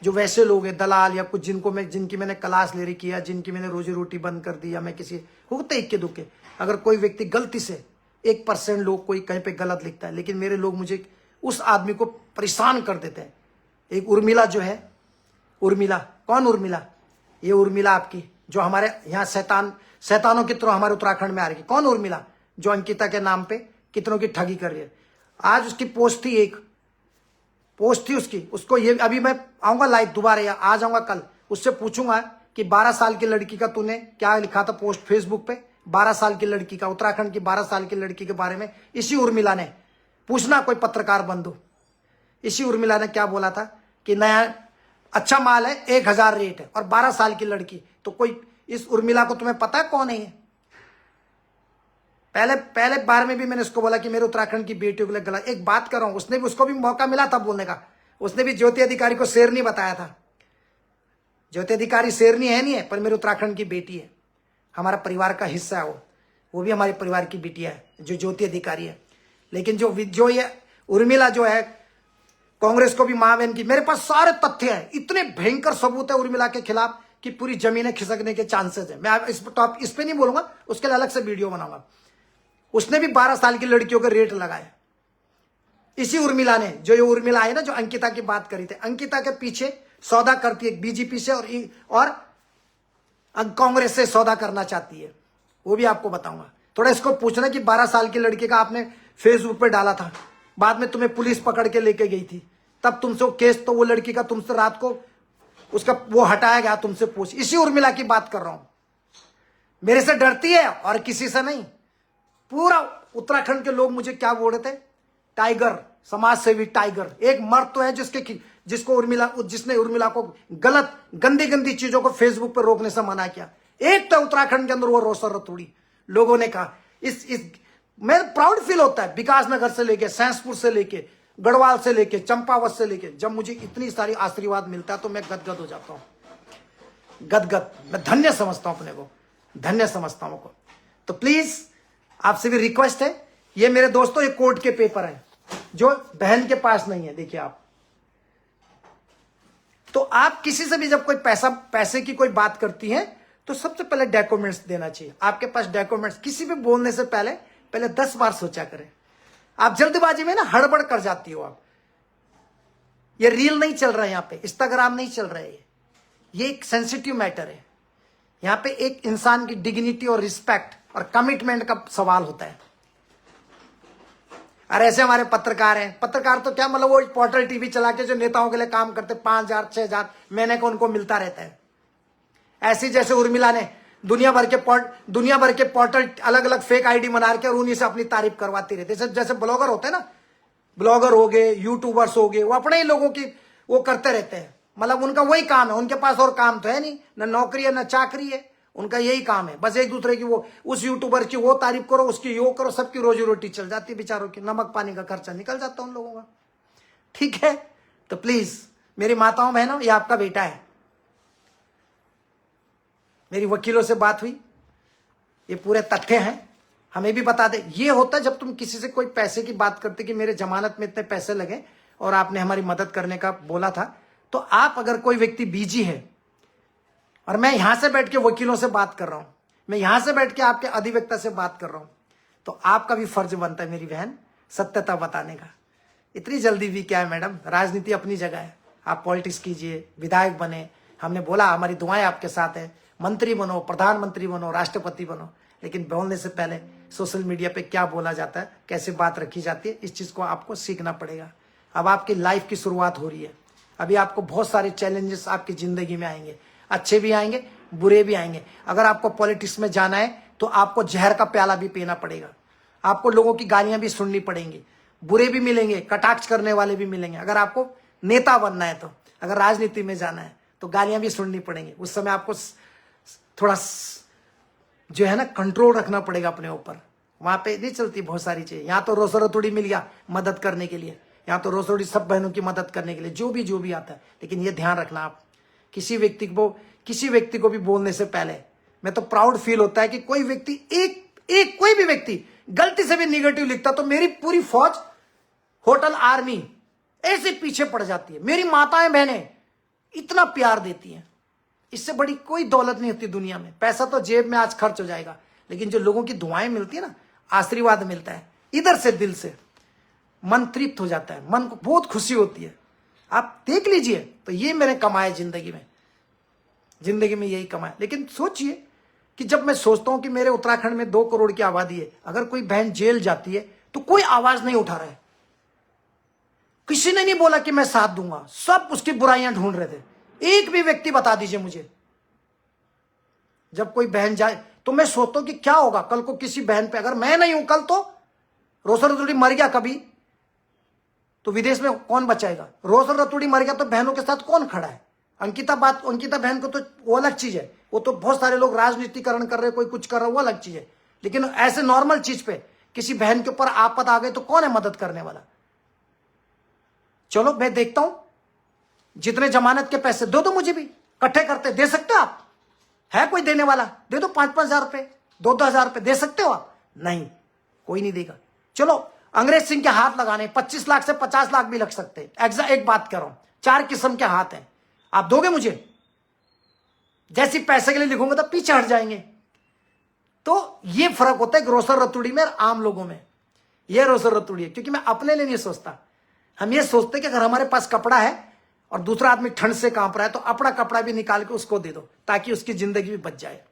जो वैसे लोग हैं, दलाल या कुछ जिनकी मैंने क्लास ले रखी है, जिनकी मैंने रोजी रोटी बंद कर दी, या मैं किसी होते इक्के दुक्के, अगर कोई व्यक्ति गलती से 1% लोग कोई कहीं पे गलत लिखता है, लेकिन मेरे लोग मुझे उस आदमी को परेशान कर देते हैं। एक उर्मिला जो है, उर्मिला, कौन उर्मिला? ये उर्मिला आपकी जो हमारे यहाँ शैतानों के थ्रू हमारे उत्तराखंड में आ रही है। कौन उर्मिला जो अंकिता के नाम पे कितनों की ठगी कर रही है? आज उसकी पोस्ट थी, एक पोस्ट थी उसकी, उसको ये, अभी मैं आऊंगा लाइव दोबारा, या आ जाऊंगा कल, उससे पूछूंगा कि 12 साल की लड़की का तूने क्या लिखा था पोस्ट फेसबुक पे, 12 साल की लड़की का, उत्तराखंड की 12 साल की लड़की के बारे में इसी उर्मिला ने, पूछना कोई पत्रकार बंधु, इसी उर्मिला ने क्या बोला था कि नया अच्छा माल है, 1000 रेट है, और 12 साल की लड़की। तो कोई इस उर्मिला को तुम्हें पता है कौन है ये? पहले बार में भी मैंने उसको बोला कि मेरे उत्तराखंड की बेटियों के लिए गलत, एक बात कर रहा हूं, उसको भी मौका मिला था बोलने का, उसने भी ज्योति अधिकारी को शेरनी बताया था। ज्योति अधिकारी शेरनी है नहीं है, पर मेरे उत्तराखंड की बेटी है, हमारा परिवार का हिस्सा है वो भी हमारे परिवार की बेटिया है जो ज्योति अधिकारी है। लेकिन जो ये उर्मिला जो है कांग्रेस को भी मां बहन की, मेरे पास सारे तथ्य हैं, इतने भयंकर सबूत है उर्मिला के खिलाफ कि पूरी जमीनें खिसकने के चांसेस है। मैं इस पे नहीं बोलूंगा, उसके लिए अलग से वीडियो बनाऊंगा। उसने भी 12 साल की लड़कियों के रेट लगाए, इसी उर्मिला ने। जो ये उर्मिला है ना, जो अंकिता की बात करी थी, अंकिता के पीछे सौदा करती है बीजेपी से और कांग्रेस से सौदा करना चाहती है, वो भी आपको बताऊंगा। थोड़ा इसको पूछना कि 12 साल की लड़की का आपने फेसबुक पे डाला था, बाद में तुम्हें पुलिस पकड़ के लेके गई थी, तब तुमसे वो केस, तो वो लड़की का तुमसे रात को उसका वो हटाया गया, तुमसे पूछ। इसी उर्मिला की बात कर रहा हूं। मेरे से डरती है और किसी से नहीं। पूरा उत्तराखंड के लोग मुझे क्या बोल रहे थे, टाइगर, समाज सेवी टाइगर। एक मर्द तो है जिसने उर्मिला को गलत गंदी गंदी चीजों को फेसबुक पर रोकने से मना किया। एक तो उत्तराखंड के अंदर वो रोसर रतूड़ी। लोगों ने कहा मैं प्राउड फील होता है, विकास नगर से लेके, सैंसपुर से लेके, गढ़वाल से लेके, चंपावत से लेके, जब मुझे इतनी सारी आशीर्वाद मिलता है तो मैं गदगद हो जाता हूं। गदगद, मैं धन्य समझता हूं अपने को, धन्य समझता हूं को। तो प्लीज आपसे भी रिक्वेस्ट है, ये मेरे दोस्तों ये कोर्ट के पेपर हैं जो बहन के पास नहीं है। देखिए आप, तो आप किसी से भी जब कोई पैसे की कोई बात करती है तो सबसे पहले डॉक्यूमेंट्स देना चाहिए। आपके पास डॉक्यूमेंट्स, किसी भी बोलने से पहले 10 बार सोचा करें। आप जल्दबाजी में ना हड़बड़ कर जाती हो आप। ये रील नहीं चल रहा है, यहां पे इंस्टाग्राम नहीं चल रहा है, ये एक सेंसिटिव मैटर है। यहां पे एक इंसान की डिग्निटी और रिस्पेक्ट और कमिटमेंट का सवाल होता है। और ऐसे हमारे पत्रकार हैं, पत्रकार तो क्या मतलब वो पोर्टल टीवी चला के जो नेताओं के लिए काम करते, 5,000 6,000 महीने को उनको मिलता रहता है। ऐसी जैसे उर्मिला ने दुनिया भर के पोर्टल अलग अलग फेक आईडी बना के और उन्हीं से अपनी तारीफ करवाती रहती है। जैसे ब्लॉगर होते हैं ना, ब्लॉगर हो गए, यूट्यूबर्स हो गए, वो अपने ही लोगों की वो करते रहते हैं। मतलब उनका वही काम है, उनके पास और काम तो है नहीं, ना नौकरी है ना चाकरी है, उनका यही काम है। बस एक दूसरे की वो, उस यूट्यूबर की वो तारीफ करो, उसकी यो करो, सबकी रोजी रोटी चल जाती है। बेचारों की नमक पानी का खर्चा निकल जाता है उन लोगों का। ठीक है, तो प्लीज मेरी माताओं बहनों, ये आपका बेटा है। मेरी वकीलों से बात हुई, ये पूरे तथ्य हैं, हमें भी बता दे। ये होता है जब तुम किसी से कोई पैसे की बात करते कि मेरे जमानत में इतने पैसे लगे और आपने हमारी मदद करने का बोला था, तो आप अगर कोई व्यक्ति बिजी है और मैं यहां से बैठ के वकीलों से बात कर रहा हूं, मैं यहां से बैठ के आपके अधिवक्ता से बात कर रहा हूं, तो आपका भी फर्ज बनता है मेरी बहन सत्यता बताने का। इतनी जल्दी भी क्या है मैडम, राजनीति अपनी जगह है। आप पॉलिटिक्स कीजिए, विधायक बने, हमने बोला हमारी दुआएं आपके साथ है, मंत्री बनो, प्रधानमंत्री बनो, राष्ट्रपति बनो, लेकिन बोलने से पहले सोशल मीडिया पे क्या बोला जाता है, कैसे बात रखी जाती है, इस चीज को आपको सीखना पड़ेगा। अब आपकी लाइफ की शुरुआत हो रही है, अभी आपको बहुत सारे चैलेंजेस आपकी जिंदगी में आएंगे, अच्छे भी आएंगे, बुरे भी आएंगे। अगर आपको पॉलिटिक्स में जाना है तो आपको जहर का प्याला भी पीना पड़ेगा, आपको लोगों की गालियां भी सुननी पड़ेंगी, बुरे भी मिलेंगे, कटाक्ष करने वाले भी मिलेंगे। अगर आपको नेता बनना है, तो अगर राजनीति में जाना है तो गालियां भी सुननी पड़ेंगी। उस समय आपको थोड़ा जो है ना कंट्रोल रखना पड़ेगा अपने ऊपर। वहां पे नहीं चलती बहुत सारी चीजें। यहाँ तो रोसड़ोड़ी मिल गया मदद करने के लिए, यहाँ तो रोसड़ोड़ी सब बहनों की मदद करने के लिए, जो भी आता है। लेकिन ये ध्यान रखना, आप किसी व्यक्ति को भी बोलने से पहले, मैं तो प्राउड फील होता है कि कोई व्यक्ति कोई भी व्यक्ति गलती से भी निगेटिव लिखता तो मेरी पूरी फौज, होटल आर्मी ऐसे पीछे पड़ जाती है। मेरी माताएं बहनें इतना प्यार देती हैं, इससे बड़ी कोई दौलत नहीं होती दुनिया में। पैसा तो जेब में आज खर्च हो जाएगा, लेकिन जो लोगों की दुआएं मिलती है ना, आशीर्वाद मिलता है इधर से, दिल से मन तृप्त हो जाता है, मन को बहुत खुशी होती है। आप देख लीजिए, तो ये मैंने कमाया जिंदगी में यही कमाया। लेकिन सोचिए कि जब मैं सोचता हूं कि मेरे उत्तराखंड में 2 करोड़ की आबादी है, अगर कोई बहन जेल जाती है तो कोई आवाज नहीं उठा रहा है, किसी ने नहीं बोला कि मैं साथ दूंगा, सब उसकी बुराइयां ढूंढ रहे थे। एक भी व्यक्ति बता दीजिए मुझे। जब कोई बहन जाए तो मैं सोचता हूं कि क्या होगा कल को किसी बहन पे, अगर मैं नहीं हूं कल, तो रोसर रतूड़ी मर गया कभी तो विदेश में कौन बचाएगा? रोसर रतूड़ी मर गया तो बहनों के साथ कौन खड़ा है? अंकिता बहन को तो वो अलग चीज है, वो तो बहुत सारे लोग राजनीतिकरण कर रहे, कोई कुछ कर रहा है, वो अलग चीज है। लेकिन ऐसे नॉर्मल चीज पे किसी बहन के ऊपर आपद आ गए तो कौन है मदद करने वाला? चलो मैं देखता हूं, जितने जमानत के पैसे दो मुझे भी इकट्ठे करते, दे सकते हो आप? है कोई देने वाला? दे दो 5,000 रुपए, 2,000 रुपए दे सकते हो आप? नहीं, कोई नहीं देगा। चलो अंग्रेज सिंह के हाथ लगाने 25 लाख से 50 लाख भी लग सकते हैं। एक बात कर रहा हूं, 4 किस्म के हाथ हैं, आप दोगे मुझे? जैसी पैसे के लिए लिखूंगा तो पीछे हट जाएंगे। तो ये फर्क होता है ग्रोसर रतुड़ी में और आम लोगों में। ये रोसर रतुड़ी है, क्योंकि मैं अपने लिए नहीं सोचता। हम ये सोचते कि अगर हमारे पास कपड़ा है और दूसरा आदमी ठंड से कांप रहा है तो अपना कपड़ा भी निकाल के उसको दे दो, ताकि उसकी जिंदगी भी बच जाए।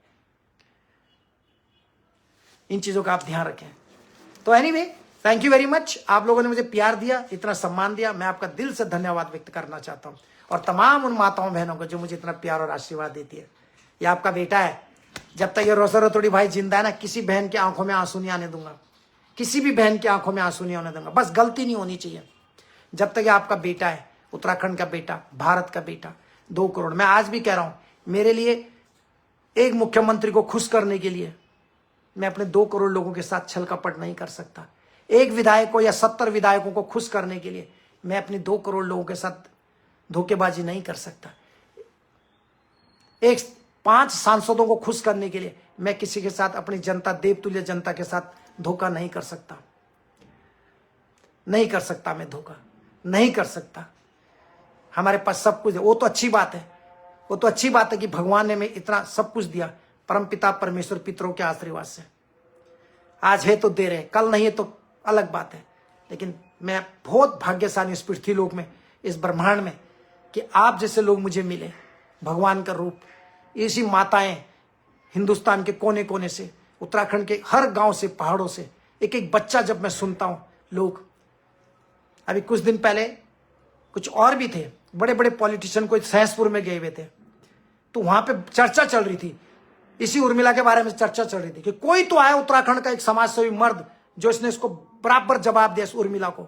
इन चीजों का आप ध्यान रखें। तो anyway, thank you very much. आप लोगों ने मुझे प्यार दिया, इतना सम्मान दिया, मैं आपका दिल से धन्यवाद व्यक्त करना चाहता हूं। और तमाम उन माताओं बहनों को जो मुझे इतना प्यार और आशीर्वाद देती है। ये आपका बेटा है, जब तक ये रोसर रतुड़ी भाई जिंदा है ना, किसी बहन की आंखों में आंसू नहीं आने दूंगा, किसी भी बहन की आंखों में आंसू नहीं आने दूंगा। बस गलती नहीं होनी चाहिए। जब तक ये आपका बेटा है, उत्तराखंड का बेटा, भारत का बेटा, 2 करोड़। मैं आज भी कह रहा हूं, मेरे लिए एक मुख्यमंत्री को खुश करने के लिए मैं अपने 2 करोड़ लोगों के साथ छल कपट नहीं कर सकता। एक विधायक को या 70 विधायकों को खुश करने के लिए मैं अपने 2 करोड़ लोगों के साथ धोखेबाजी नहीं कर सकता। एक 5 सांसदों को खुश करने के लिए मैं किसी के साथ, अपनी जनता, देवतुल्य जनता के साथ धोखा नहीं कर सकता। नहीं कर सकता, मैं धोखा नहीं कर सकता। हमारे पास सब कुछ है, वो तो अच्छी बात है। वो तो अच्छी बात है कि भगवान ने हमें इतना सब कुछ दिया, परमपिता परमेश्वर पितरों के आशीर्वाद से। आज है तो दे रहे, कल नहीं है तो अलग बात है। लेकिन मैं बहुत भाग्यशाली इस पृथ्वीलोक में, इस ब्रह्मांड में, कि आप जैसे लोग मुझे मिले, भगवान का रूप। ऐसी माताएं हिंदुस्तान के कोने कोने से, उत्तराखंड के हर गांव से, पहाड़ों से, एक एक बच्चा जब मैं सुनता हूं, लोग अभी कुछ दिन पहले कुछ और भी थे, बड़े बड़े पॉलिटिशियन को सहसपुर में गए हुए थे, तो वहां पे चर्चा चल रही थी, इसी उर्मिला के बारे में चर्चा चल रही थी कि कोई तो आया उत्तराखंड का एक समाजसेवी मर्द जो इसने इसको बराबर जवाब दिया इस उर्मिला को,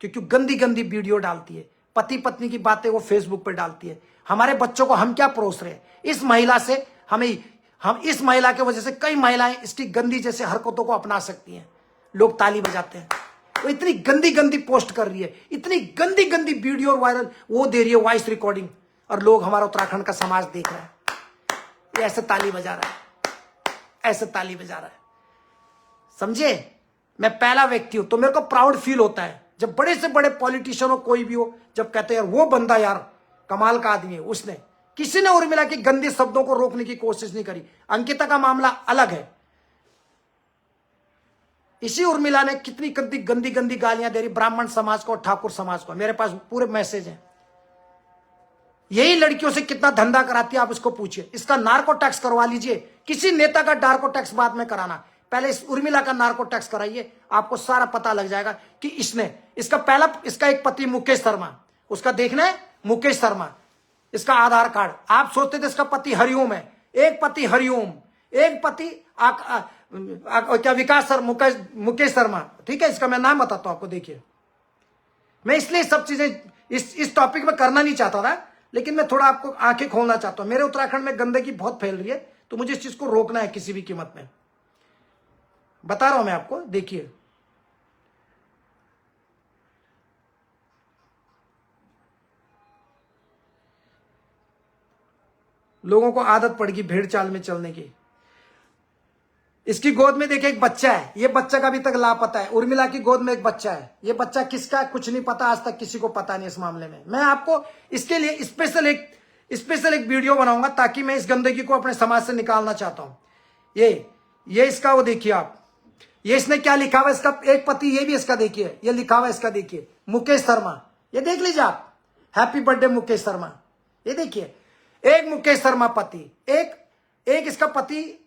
क्योंकि गंदी गंदी वीडियो डालती है, पति पत्नी की बातें वो फेसबुक पर डालती है। हमारे बच्चों को हम क्या परोस रहे हैं? इस महिला से हम इस महिला की वजह से कई महिलाएं इसकी गंदी जैसे हरकतों को अपना सकती हैं। लोग ताली बजाते हैं। वो इतनी गंदी गंदी पोस्ट कर रही है, इतनी गंदी गंदी वीडियो वायरल वो दे रही है, वॉइस रिकॉर्डिंग, और लोग, हमारा उत्तराखंड का समाज देख रहा है, ये ऐसे ताली बजा रहा है, ऐसे ताली बजा रहा है। समझे? मैं पहला व्यक्ति हूं, तो मेरे को प्राउड फील होता है जब बड़े से बड़े पॉलिटिशियन हो, कोई भी हो, जब कहते हैं यार वो बंदा यार कमाल का आदमी है, उसने, किसी ने उर्मिला के गंदे शब्दों को रोकने की कोशिश नहीं करी। अंकिता का मामला अलग है, इसी उर्मिला ने कितनी गंदी गंदी गंदी गालियां दे रही ब्राह्मण समाज को और ठाकुर समाज को। मेरे पास पूरे मैसेज हैं। यही लड़कियों से कितना धंधा कराती है, आप इसको पूछिए। इसका नार्को टैक्स करवा लीजिए, किसी नेता का नार्को टैक्स बाद में कराना, पहले इस उर्मिला का नार्को टैक्स कराइए, आपको सारा पता लग जाएगा कि इसका एक पति मुकेश शर्मा, उसका देखना है, मुकेश शर्मा, इसका आधार कार्ड। आप सोचते थे इसका पति हरिओम है, एक पति हरिओम, एक पति क्या विकास सर, मुकेश शर्मा, ठीक है। इसका मैं नाम बताता हूं आपको, देखिए। मैं इसलिए सब चीजें इस टॉपिक में करना नहीं चाहता था, लेकिन मैं थोड़ा आपको आंखें खोलना चाहता हूं। मेरे उत्तराखंड में गंदगी बहुत फैल रही है, तो मुझे इस चीज को रोकना है किसी भी कीमत में। बता रहा हूं मैं आपको, देखिए। लोगों को आदत पड़ गई भेड़ चाल में चलने की। इसकी गोद में देखिए एक बच्चा है, ये बच्चा का अभी तक लापता है। उर्मिला की गोद में एक बच्चा है, ये बच्चा किसका है कुछ नहीं पता, आज तक किसी को पता नहीं इस मामले में। मैं आपको इसके लिए स्पेशल एक वीडियो बनाऊंगा, ताकि मैं इस गंदगी को अपने समाज से निकालना चाहता हूं। ये इसका, वो देखिए आप, ये इसने क्या लिखा हुआ, इसका एक पति, ये भी इसका देखिए, ये लिखा हुआ इसका देखिए, मुकेश शर्मा, ये देख लीजिए आप, हैप्पी बर्थडे मुकेश शर्मा। ये देखिए, एक मुकेश शर्मा पति, एक इसका पति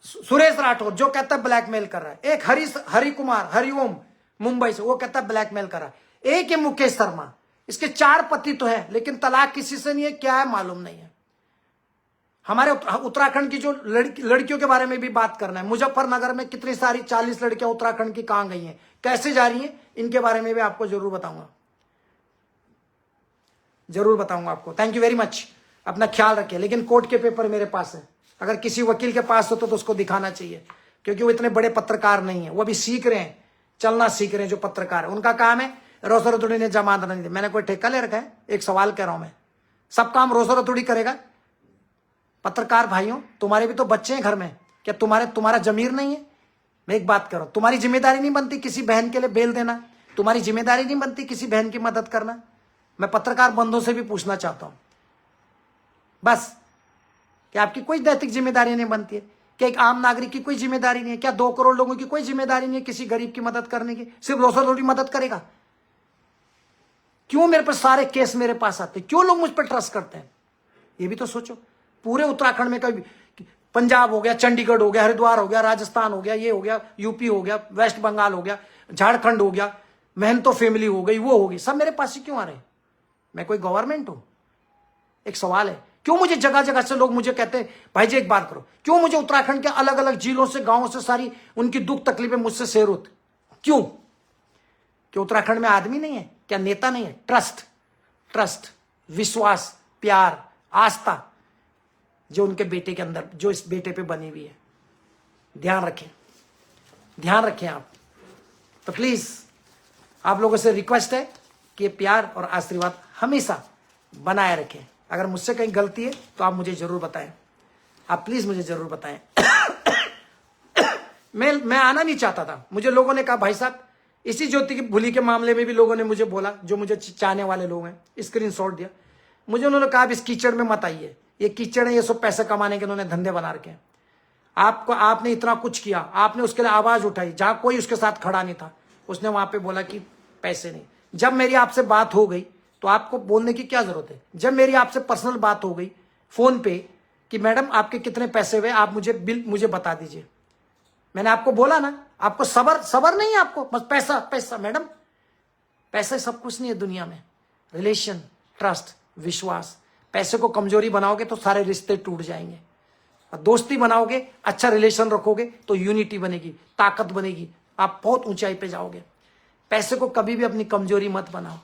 सुरेश राठौर, जो कहता है ब्लैकमेल कर रहा है। एक हरि कुमार हरिओम मुंबई से, वो कहता है ब्लैकमेल कर रहा है। एक है मुकेश शर्मा, इसके 4 पति तो है, लेकिन तलाक किसी से नहीं है, क्या है मालूम नहीं है। हमारे उत्तराखंड की जो लड़कियों के बारे में भी बात करना है। मुजफ्फरनगर में कितनी सारी 40 लड़कियां उत्तराखंड की कहां गई हैं, कैसे जा रही हैं, इनके बारे में भी आपको जरूर बताऊंगा, जरूर बताऊंगा आपको। थैंक यू वेरी मच, अपना ख्याल रखिए। लेकिन कोर्ट के पेपर मेरे पास है, अगर किसी वकील के पास हो तो उसको दिखाना चाहिए, क्योंकि वो इतने बड़े पत्रकार नहीं है, वो अभी सीख रहे हैं, चलना सीख रहे हैं। जो पत्रकार है उनका काम है रोसर रतुड़ी ने जमानत नहीं दी, मैंने कोई ठेका ले रखा है? एक सवाल कह रहा हूं मैं, सब काम रोसर रतुड़ी करेगा? पत्रकार भाइयों, तुम्हारे भी तो बच्चे हैं घर में, क्या तुम्हारा जमीर नहीं है? मैं एक बात करूं, तुम्हारी जिम्मेदारी नहीं बनती किसी बहन के लिए बेल देना, तुम्हारी जिम्मेदारी नहीं बनती किसी बहन की मदद करना। मैं पत्रकार बंधुओं से भी पूछना चाहता हूं बस, कि आपकी कोई नैतिक जिम्मेदारी नहीं बनती है? क्या एक आम नागरिक की कोई जिम्मेदारी नहीं है? क्या 2 करोड़ लोगों की कोई जिम्मेदारी नहीं है किसी गरीब की मदद करने की? सिर्फ रोसर रोटी मदद करेगा? क्यों मेरे पर सारे केस मेरे पास आते, क्यों लोग मुझ पर ट्रस्ट करते हैं? ये भी तो सोचो। पूरे उत्तराखंड में कभी पंजाब हो गया, चंडीगढ़ हो गया, हरिद्वार हो गया, राजस्थान हो गया, ये हो गया, यूपी हो गया, वेस्ट बंगाल हो गया, झारखंड हो गया, महंतो फैमिली हो गई, वो होगी, सब मेरे पास ही क्यों आ रहे? मैं कोई गवर्नमेंट हूं? एक सवाल है, क्यों मुझे जगह जगह से लोग मुझे कहते हैं भाई जी एक बात करो, क्यों मुझे उत्तराखंड के अलग अलग जिलों से, गांवों से सारी उनकी दुख तकलीफें मुझसे शेयर होती? क्यों? क्यों उत्तराखंड में आदमी नहीं है? क्या नेता नहीं है? ट्रस्ट, विश्वास, प्यार, आस्था जो उनके बेटे के अंदर, जो इस बेटे पे बनी हुई है। ध्यान रखें आप। तो प्लीज आप लोगों से रिक्वेस्ट है कि प्यार और आशीर्वाद हमेशा बनाए रखें। अगर मुझसे कहीं गलती है तो आप मुझे जरूर बताएं, आप प्लीज मुझे जरूर बताएं। मैं आना नहीं चाहता था, मुझे लोगों ने कहा भाई साहब, इसी ज्योति की भूली के मामले में भी लोगों ने मुझे बोला, जो मुझे चाहने वाले लोग हैं, स्क्रीनशॉट दिया मुझे, उन्होंने कहा इस कीचड़ में मत आइए, ये कीचड़ है, ये सब पैसे कमाने के उन्होंने धंधे बना रखे हैं। आपने इतना कुछ किया, आपने उसके लिए आवाज उठाई, जहां कोई उसके साथ खड़ा नहीं था, उसने वहां पे बोला कि पैसे नहीं। जब मेरी आपसे बात हो गई तो आपको बोलने की क्या जरूरत है? जब मेरी आपसे पर्सनल बात हो गई फोन पे कि मैडम आपके कितने पैसे हुए, आप मुझे बिल मुझे बता दीजिए, मैंने आपको बोला ना, आपको सबर नहीं है, आपको बस पैसा। मैडम पैसे सब कुछ नहीं है दुनिया में। रिलेशन, ट्रस्ट, विश्वास, पैसे को कमजोरी बनाओगे तो सारे रिश्ते टूट जाएंगे, और दोस्ती बनाओगे, अच्छा रिलेशन रखोगे तो यूनिटी बनेगी, ताकत बनेगी, आप बहुत ऊंचाई पे जाओगे। पैसे को कभी भी अपनी कमजोरी मत बनाओ।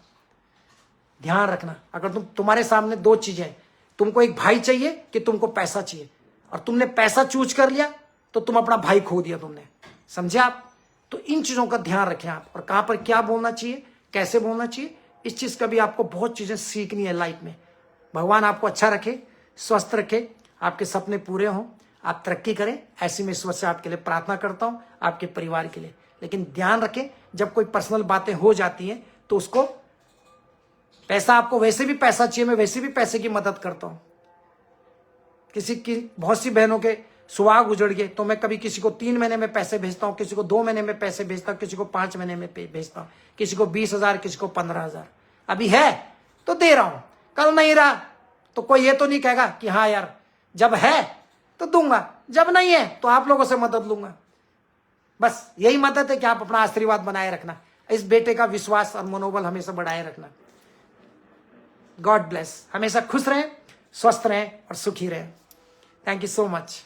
ध्यान रखना, अगर तुम्हारे सामने 2 चीजें हैं, तुमको एक भाई चाहिए कि तुमको पैसा चाहिए, और तुमने पैसा चूज कर लिया तो तुम अपना भाई खो दिया तुमने, समझे आप? तो इन चीजों का ध्यान रखें आप, और कहां पर क्या बोलना चाहिए, कैसे बोलना चाहिए, इस चीज का भी आपको बहुत चीजें सीखनी है लाइफ में। भगवान आपको अच्छा रखे, स्वस्थ रखे, आपके सपने पूरे हों, आप तरक्की करें, ऐसी मैं ईश्वर से आपके लिए प्रार्थना करता हूं, आपके परिवार के लिए। लेकिन ध्यान रखें, जब कोई पर्सनल बातें हो जाती हैं तो उसको, पैसा आपको वैसे भी पैसा चाहिए, मैं वैसे भी पैसे की मदद करता हूं। किसी की बहुत सी बहनों के सुहाग उजड़ गए तो मैं कभी किसी को 3 महीने में पैसे भेजता हूं, किसी को 2 महीने में पैसे भेजता हूं, किसी को 5 महीने में भेजता हूं, किसी को 20,000, किसी को 15,000। अभी है तो दे रहा हूं, कल नहीं रहा तो कोई ये तो नहीं कहेगा कि हाँ यार, जब है तो दूंगा, जब नहीं है तो आप लोगों से मदद लूंगा। बस यही मदद है कि आप अपना आशीर्वाद बनाए रखना, इस बेटे का विश्वास और मनोबल हमेशा बढ़ाए रखना। गॉड ब्लेस, हमेशा खुश रहें, स्वस्थ रहें और सुखी रहें। Thank you so much.